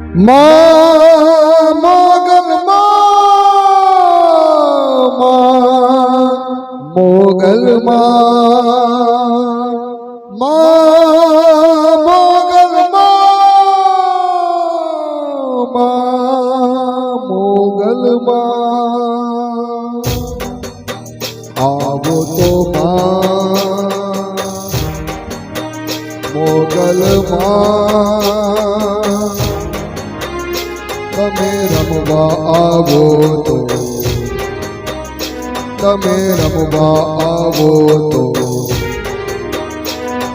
મોગલ મોગલ આવો તો મોગલ તમે રમવા આવો તો તમે રમવા આવો તો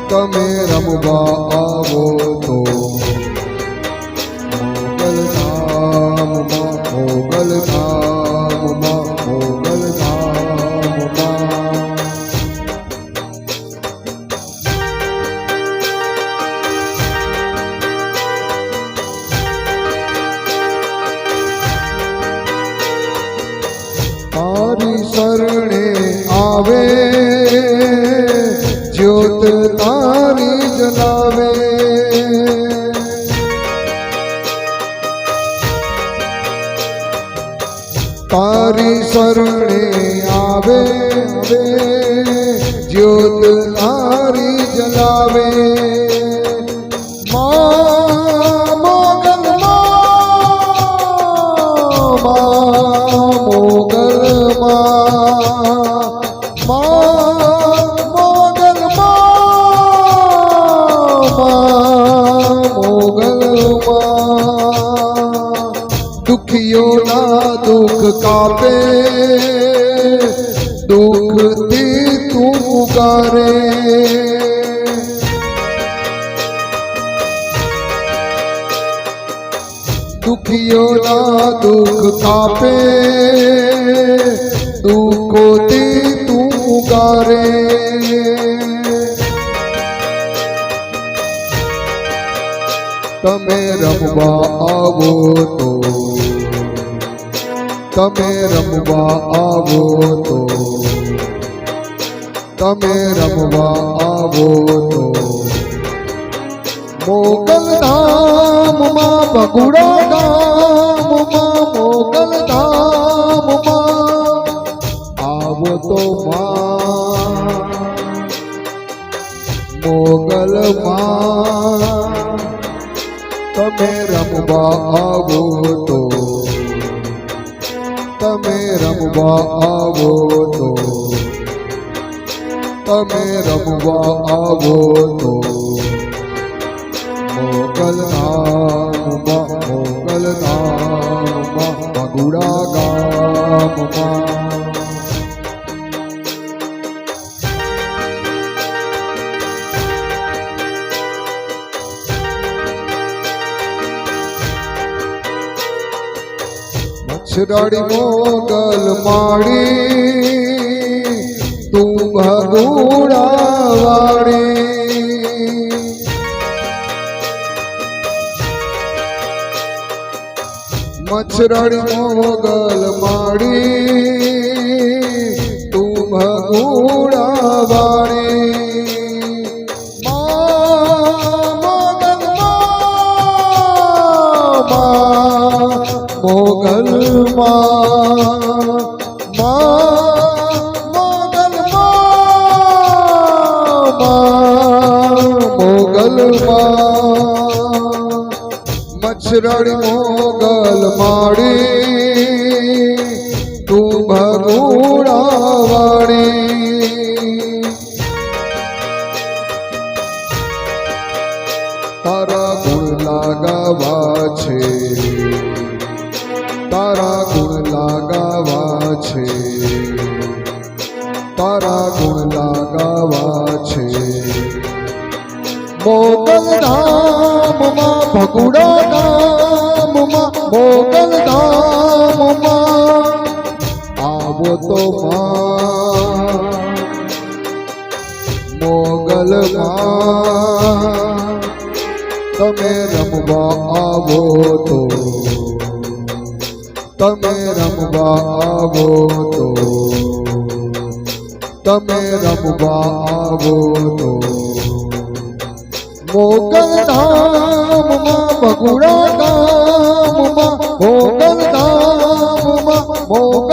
તમે રમવા આવો તો મોગલ ધામમાં મોગલ ધામમાં મોગલ ધામમાં તારી શરણે આવે જ્યોત તારી જલાવે તારી શરણે આવે જ્યોત તારી જલાવે દુખિયોના દુઃખ કાપે દુઃખથી તું પુકારે દુખિયોના દુઃખ કાપે દુઃખોથી તું પુકારે તમે રમવા આવો તો તમે રમવા આવો તો તમે રમવા આવો તો મોગલ ધામમાં ભગુડા ગામમાં મોગલ ધામમાં આવો તો મોગલ તમે રમવા આવો તો તમે રમવા આવો તો તમે રમવા આવો તો મોગલ ધામમાં ભગુડા ગામમાં મચ્છરાડી મોગલ માડી તું ભગુડા વાડી મચ્છરાડી મોગલ માડી તું ભગુડા વાડી મોગલ મોગલ મચ્છરાડી મોગલ માડી તું ભગુડા વાડી તારા ગુણ લાગાવા છે તારા ગુણ લાગાવા છે તારા ગુણ લાગાવા છે મોગલ ધામમાં ભગુડા ગામમાં મોગલ ધામમાં આવો તો મોગલ તમે રમવા આવો તો તમે રમવા આવો તો તમે રમવા આવો તો મોગલ ધામમાં ભગુડા મોહ